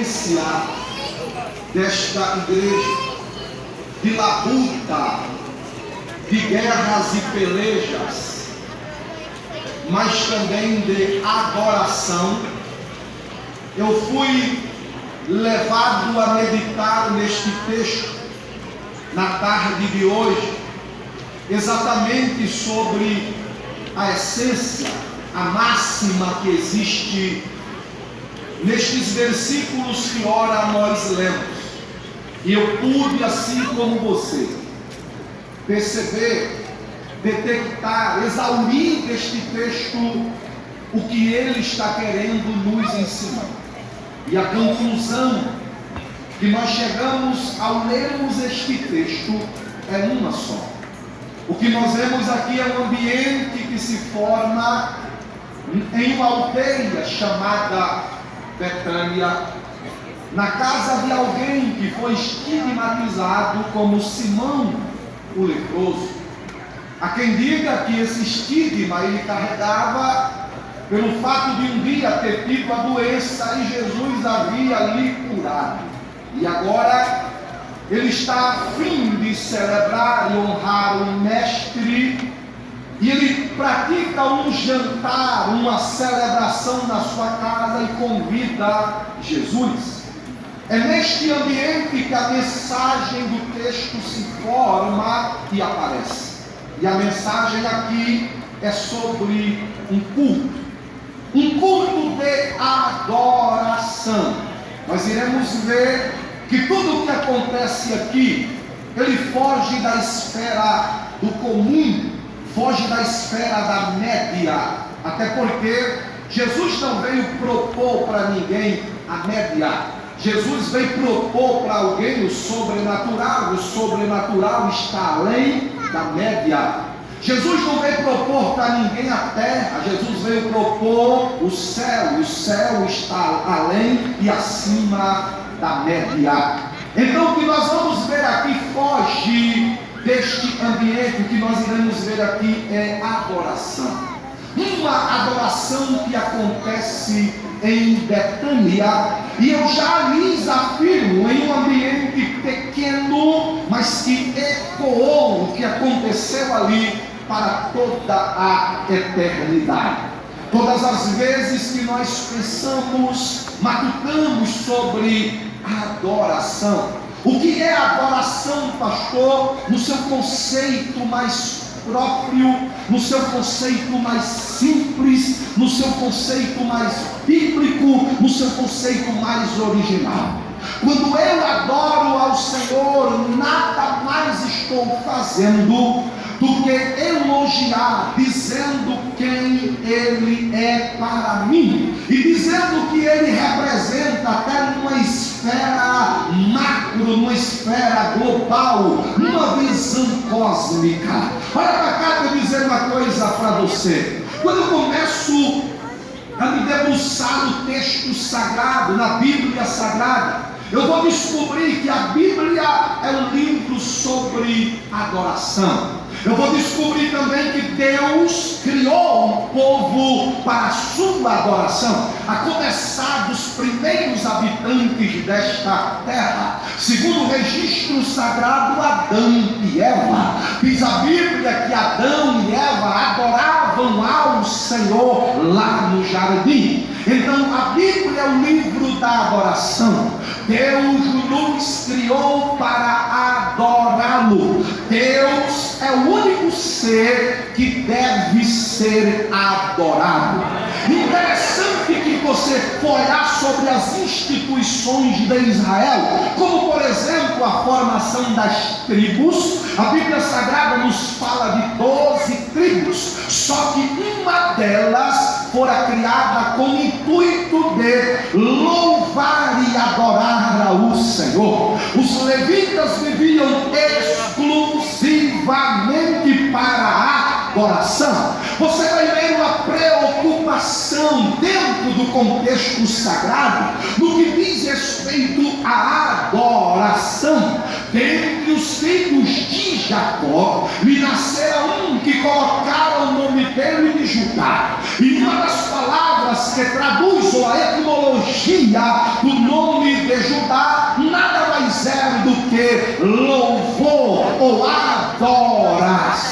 essência desta igreja, de labuta, de guerras e pelejas, mas também de adoração, eu fui levado a meditar neste texto na tarde de hoje, exatamente sobre a essência, a máxima que existe nestes versículos que ora nós lemos. E eu pude, assim como você, perceber, detectar, exaurir deste texto o que ele está querendo nos ensinar. E a conclusão que nós chegamos ao lermos este texto é uma só. O que nós vemos aqui é um ambiente que se forma em uma aldeia chamada Betânia, na casa de alguém que foi estigmatizado como Simão o leproso. Há quem diga que esse estigma ele carregava pelo fato de um dia ter tido a doença e Jesus havia lhe curado. E agora ele está a fim de celebrar e honrar o mestre, e ele pratica um jantar, uma celebração na sua casa e convida Jesus. É neste ambiente que a mensagem do texto se forma e aparece. E a mensagem aqui é sobre um culto de adoração. Nós iremos ver que tudo o que acontece aqui, ele foge da esfera do comum, foge da esfera da média, até porque Jesus não veio propor para ninguém a média. Jesus veio propor para alguém o sobrenatural está além da média. Jesus não veio propor para ninguém a terra, Jesus veio propor o céu está além e acima da média. Então o que nós vamos ver aqui foge deste ambiente. O que nós iremos ver aqui é adoração. Uma adoração que acontece em Betânia, e eu já lhes afirmo, em um ambiente pequeno, mas que ecoou o que aconteceu ali para toda a eternidade. Todas as vezes que nós pensamos, matutamos sobre adoração. O que é adoração, pastor? No seu conceito mais próprio, no seu conceito mais simples, no seu conceito mais bíblico, no seu conceito mais original. Quando eu adoro ao Senhor, nada mais estou fazendo do que elogiar, dizendo quem Ele é para mim, e dizendo que Ele representa até numa esfera macro, numa esfera global, numa visão cósmica. Olha para cá para eu dizer uma coisa para você. Quando eu começo a me debruçar no texto sagrado, na Bíblia Sagrada, eu vou descobrir que a Bíblia é um livro sobre adoração. Eu vou descobrir também que Deus criou um povo para a sua adoração, a começar dos primeiros habitantes desta terra. Segundo o registro sagrado, Adão e Eva. Diz a Bíblia que Adão e Eva adoravam ao Senhor lá no jardim. Então a Bíblia é o livro da adoração. Deus nos criou para adorá-lo. Deus é o único ser que deve ser adorado. Interessante que você for olhar sobre as instituições de Israel, como por exemplo a formação das tribos. A Bíblia Sagrada nos fala de 12 tribos, só que uma delas fora criada com o intuito de louvar e adorar ao Senhor. Os levitas viviam exclusivamente para a adoração. Você vai ver uma preocupação dentro do contexto sagrado no que diz respeito à adoração. Dentre os filhos de Jacó lhe nascera um que colocaram o nome dele de Judá. E uma das palavras que traduz, ou a etimologia do nome que louvor ou adoração.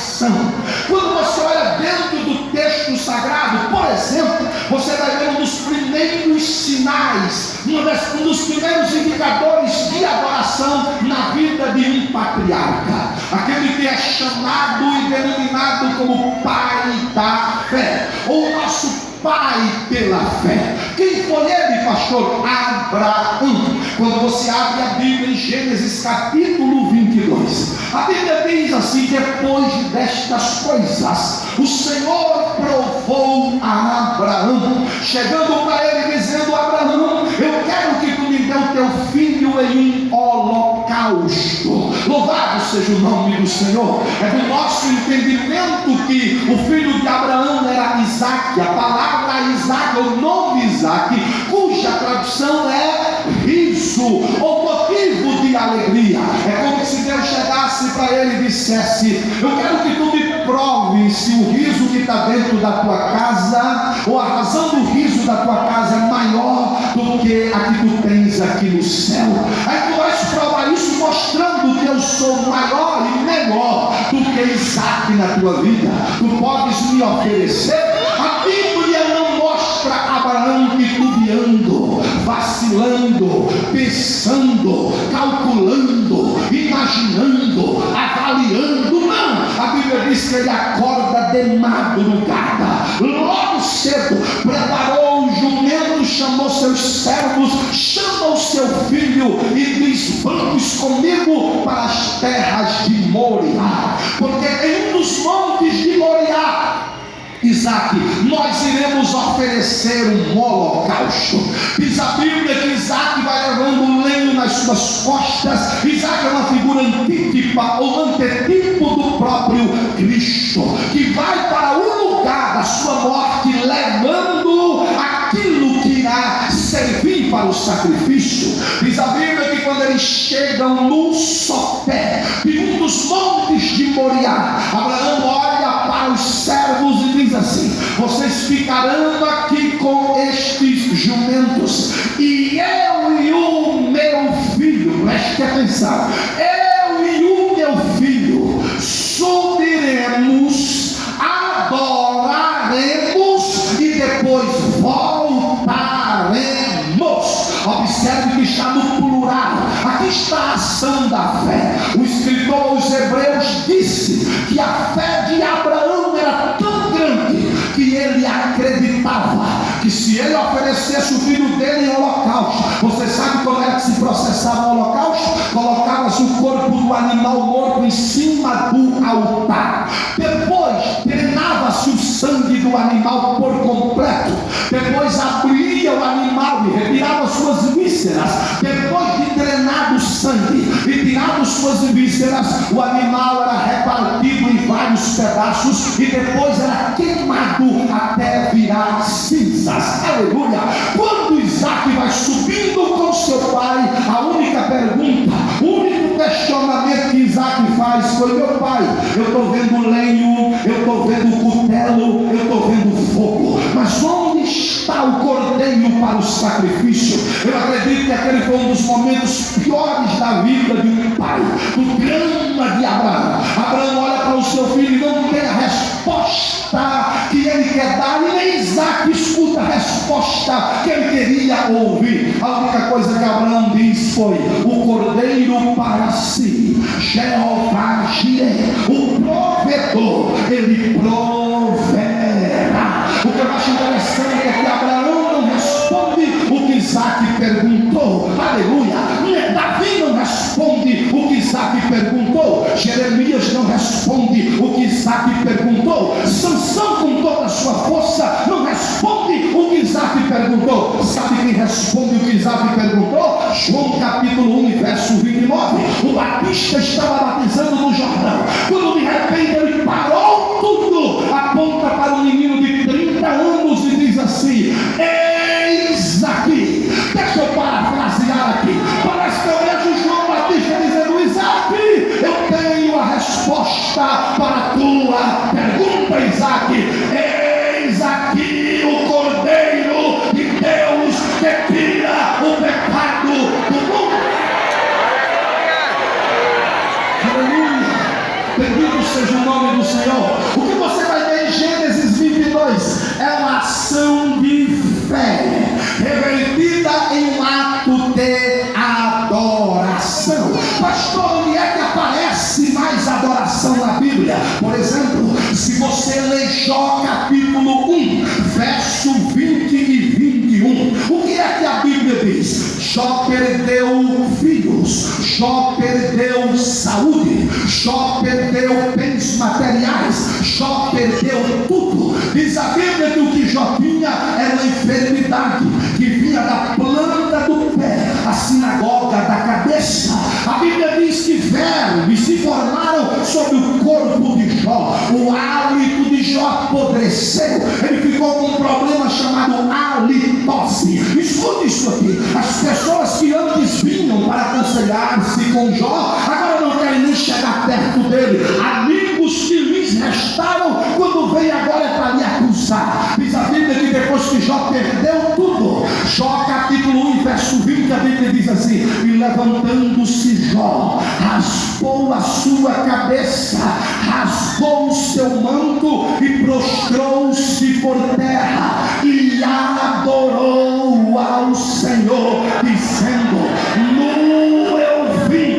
Quando você olha dentro do texto sagrado, por exemplo, você vai ver um dos primeiros sinais, um dos primeiros indicadores de adoração na vida de um patriarca, aquele que é chamado e denominado como pai da fé, ou nosso pai pela fé. Quem foi ele, pastor? Abraão. Quando você abre a Bíblia em Gênesis capítulo 22, a Bíblia diz assim: depois destas coisas, o Senhor provou a Abraão, chegando para ele dizendo: Abraão, eu quero que tu me dê o teu filho em holocausto. Louvado seja o nome do Senhor. É do nosso entendimento que o filho de Abraão era Isaque. A palavra Isaque, o nome Isaque, cuja tradução é riso, ou motivo de alegria. É como se Deus chegasse para ele e dissesse: eu quero que tu me proves se o riso que está dentro da tua casa, ou a razão do riso da tua casa é maior do que a que tu tens aqui no céu. Aí tu vais provar isso mostrando que eu sou maior e melhor do que Isaque na tua vida. Tu podes me oferecer? A Bíblia não mostra Abraão titubeando, vacilando, pensando, calculando, imaginando, avaliando. Não, a Bíblia diz que ele acorda de madrugada, logo cedo, preparou o jumento, chamou seus servos, chama o seu filho e diz: vamos comigo para as terras de Moriá, porque em um dos montes de Moriá, Isaque, nós iremos oferecer um holocausto. Diz a Bíblia que Isaque vai levando lenho nas suas costas. Isaque é uma figura antítipa ou antetipo do próprio Cristo, que vai para o lugar da sua morte levando aquilo que irá servir para o sacrifício. Diz a Bíblia que quando eles chegam no sopé de um dos montes de Moriá, Abraão olha para os servos e diz assim: vocês ficarão aqui com estes jumentos, e eu e o meu filho, preste atenção, eu e o meu filho subiremos, adoraremos e depois voltaremos. Observe que está no plural. Aqui está a ação da fé. O escritor aos Hebreus disse que a fé de Abraão era tão grande que ele acreditava que se ele oferecesse o filho dele em holocausto, você sabe como era que se processava o holocausto? Colocava-se o corpo do animal morto em cima do altar, depois drenava-se o sangue do animal por completo, depois abria o animal e retirava suas vísceras. Depois de drenado o sangue e tirado suas vísceras, o animal era repartido em vários pedaços e depois era queimado até virar cinzas. Aleluia! Quando Isaque vai subindo com seu pai, a única pergunta, o único questionamento que Isaque faz foi: meu pai, eu estou vendo lenho, eu estou vendo cutelo, eu estou vendo fogo, mas onde está o cordeiro para o sacrifício? Eu acredito que aquele foi um dos momentos piores da vida de um pai, do drama de Abraão. Abraão olha para o seu filho e não tem a resposta que ele quer dar, e nem Isaque escuta a resposta que ele queria ouvir. A única coisa que Abraão diz foi: o cordeiro para si, Jeová Jireh, o provedor, ele proverá. O que eu acho interessante é que Abraão não responde o que Isaque perguntou. Aleluia! Davi não responde o que Isaque perguntou. Jeremias não responde o que Isaque perguntou. Sansão, com toda a sua força, não responde o que Isaque perguntou. Sabe quem responde o que Isaque perguntou? João capítulo 1, verso 29. O Batista estava batizando no Jordão, quando de repente ele parou tudo, aponta para um menino de 30 anos e diz assim: eis aqui. Deixa eu parafrasear aqui. Parece que eu vejo João Batista dizendo: Isaque, eu tenho a resposta para a tua pergunta, Isaque. Eis aqui o Cordeiro de Deus que tira o pecado Jó perdeu filhos, Jó perdeu saúde, Jó perdeu bens materiais, Jó perdeu tudo. Diz a Bíblia que o que Jó tinha era uma enfermidade que vinha da planta do pé, a sinagoga da cabeça. A Bíblia diz que vermes se formaram sobre o corpo de Jó, o hálito de Jó apodreceu, ele ficou com um problema chamado halitose. Escute isso aqui: as pessoas que antes vinham para aconselhar-se com Jó, agora não querem nem chegar perto dele. Amigos que lhes restaram, quando vem agora é para lhe acusar. Diz a Bíblia que depois que Jó perdeu tudo, Jó capítulo 1, verso 20, a Bíblia diz assim: e levantando-se Jó, raspou a sua cabeça, rasgou o seu manto e prostrou-se por terra e adorou ao Senhor, dizendo: nu eu vim,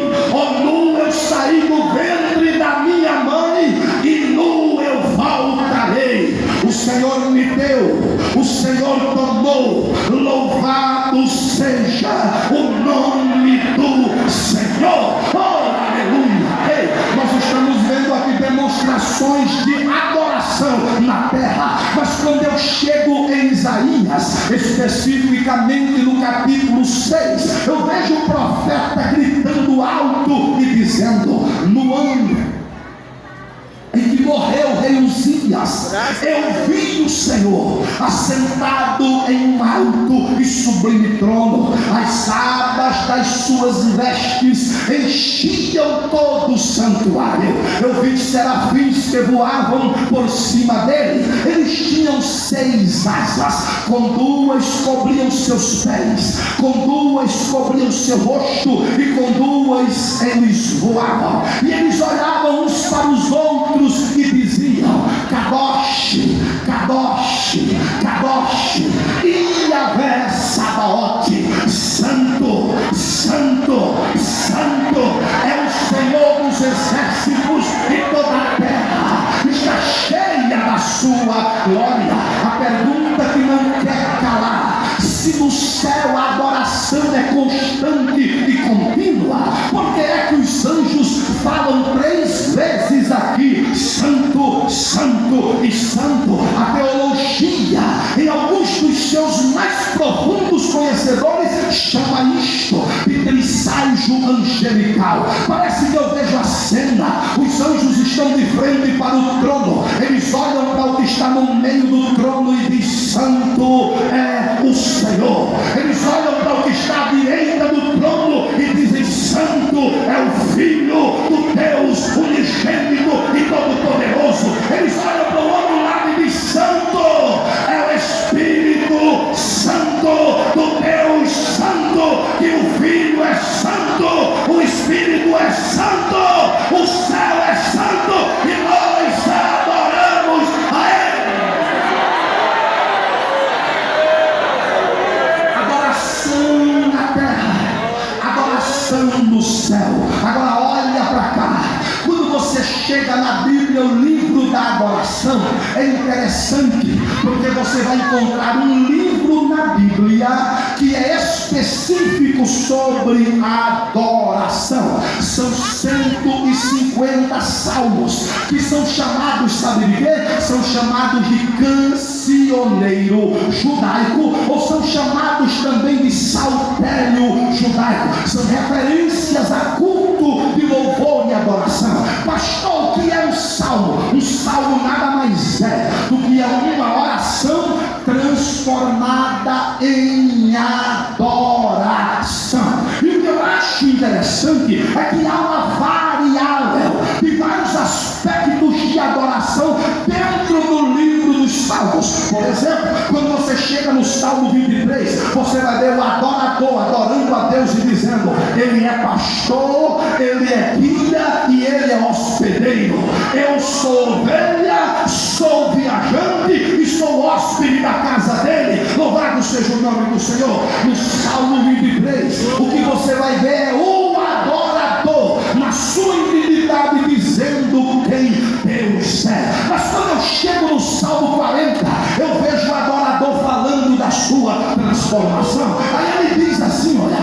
nu eu saí do ventre da minha mãe, e nu eu voltarei. O Senhor me deu, o Senhor tomou, louvado seja o nome do Senhor. Oh, aleluia! Ei, nós estamos vendo aqui demonstrações de adoração na terra, mas quando eu chego em Isaías, especificamente no capítulo 6, eu vejo o profeta gritando alto e dizendo: no ano em que morreu o rei Uzias, eu vi o Senhor assentado em um alto e sublime trono, as abas das suas vestes enchiam todo o santuário. Eu vi serafins que voavam por cima dele, eles tinham 6 asas, com 2 cobriam seus pés, com 2 cobriam seu rosto, e com 2 eles voavam, e eles olhavam uns para os outros e diziam: Kadosh, Kadosh, Kadosh, Yahvé Sabaoth, Santo, Santo, Santo é o Senhor dos exércitos, e toda a terra está cheia da sua glória. A pergunta que não quer calar: se no céu a adoração é constante e contínua, por que é que os anjos falam 3 vezes aqui: Santo, Santo e Santo? A teologia, em alguns dos seus mais profundos conhecedores, chama isto de trisságio angelical. Parece que eu vejo a cena: os anjos estão de frente para o trono, eles olham para o que está no meio do trono e diz: Santo é o Senhor. Eles olham para o que está à direita do trono e dizem: Santo é o Filho do Deus unigênito e todo-poderoso. Eles olham para o outro lado e dizem: Santo é o Espírito Santo do Deus Santo, que o Filho é santo, o Espírito é santo, o céu é santo, e nós adoramos a Ele. Adoração na terra, adoração no céu. Agora olha para cá. Quando você chega na Bíblia, o livro da adoração, é interessante, porque você vai encontrar um livro na Bíblia que é específico sobre a adoração. São 150 salmos que são chamados, sabe de quê? São chamados de cancioneiro judaico, ou são chamados também de saltério judaico. São referências a culto de louvor e adoração. Pastor, o que é um salmo? Um salmo nada mais é do que uma oração transformada em adoração. E o que eu acho interessante é que há uma variável de vários aspectos de adoração dentro do livro dos Salmos. Por exemplo, quando você chega no Salmo 23, você vai ver o adorador adorando a Deus e dizendo: Ele é pastor, Ele é guia e Ele é hospedeiro. Eu sou ovelha, sou viajante e sou hóspede da casa dele. Louvado seja o nome do Senhor. No Salmo 23, o que você vai ver é o adorador na sua intimidade dizendo quem Deus é. Mas quando eu chego no Salmo 40, eu vejo o adorador falando da sua transformação. Aí ele diz assim: olha,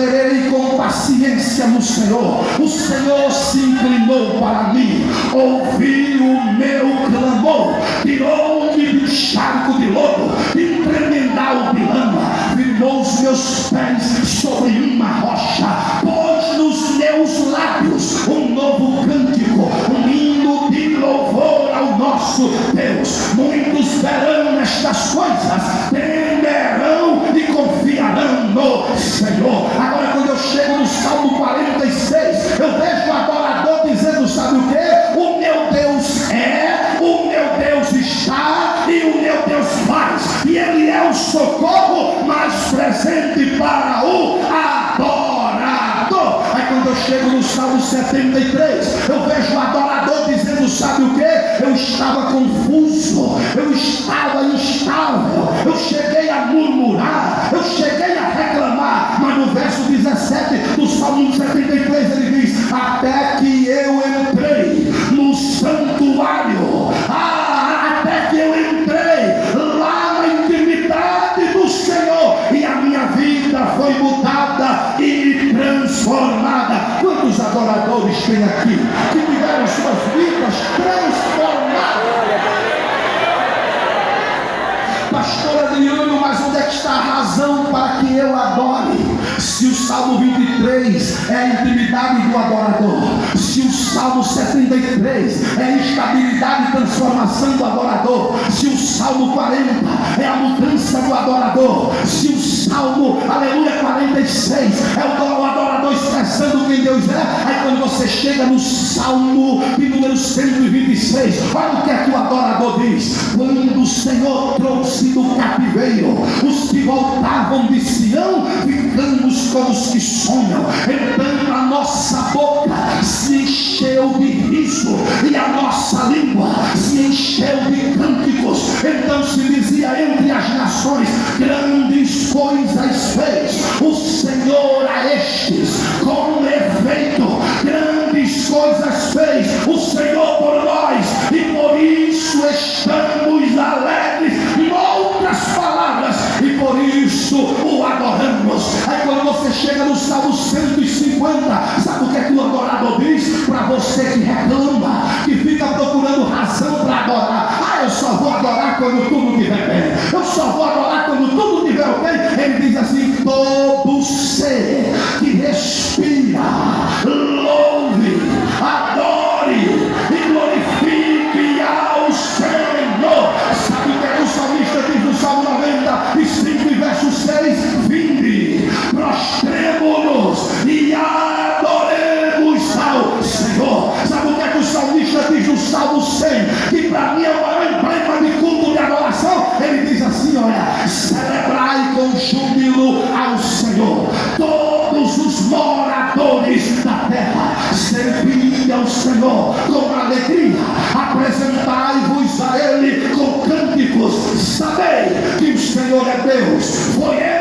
esperei com paciência no Senhor. O Senhor se inclinou para mim, ouviu o meu clamor, tirou-me do charco de lodo, de tremendal de lama, firmou os meus pés sobre uma rocha, pôs nos meus lábios um novo cântico, um hino de louvor ao nosso Deus. Muitos verão estas coisas, temerão e confiarão no Senhor. Agora, quando eu chego no Salmo 46, eu vejo o adorador dizendo: sabe o que? O meu Deus é, o meu Deus está e o meu Deus faz, e Ele é o socorro mais presente para o adorador. Aí quando eu chego no Salmo 73, eu vejo o adorador dizendo: sabe o que? Eu estava confuso, eu estava instável, eu cheguei a murmurar, eu cheguei a reclamar. Mas no verso 17 do Salmo 73 ele diz: até que eu entrei no santuário, até que eu entrei lá na intimidade do Senhor, e a minha vida foi mudada e transformada. Quantos adoradores tem aqui que tiveram suas vidas transformadas? Pastor Adriano, mas onde é que está a razão para que eu adore? Se o Salmo 23 é a intimidade do adorador, se o Salmo 73 é a estabilidade e transformação do adorador, se o Salmo 40 é a mudança do adorador, se o Salmo, aleluia, 46 é o adorador expressando quem Deus é, aí quando você chega no Salmo de número 126, olha o que é que o adorador diz: quando o Senhor trouxe do cativeiro os que voltavam de Sião, ficamos como os que sonham. Então a nossa boca se encheu de riso e a nossa língua se encheu de cânticos. Então se dizia entre as nações: grandes coisas fez o Senhor a estes. Com efeito, grandes coisas fez o Senhor por nós, e por isso estamos alegres. Em outras palavras, e por isso o adoramos. Aí quando você chega no Salmo 150, sabe o que é que o adorador diz? Para você que reclama, que fica procurando razão para adorar: eu só vou adorar quando tudo estiver bem, eu só vou adorar quando tudo estiver ok. Ele diz assim: todo ser que respira, louve, adore e glorifique ao Senhor. Sabe o que é que o salmista diz no Salmo 95, verso 6? Vinde, prostremo-nos e adoremos ao Senhor. Sabe o que é que o salmista diz no Salmo 100? Que para mim é o maior emblema de culto de adoração. Ele diz assim: olha, celebrai com júbilo ao Senhor todos os moradores da terra, servi ao Senhor com alegria, apresentai-vos a Ele com cânticos, sabei que o Senhor é Deus, foi Ele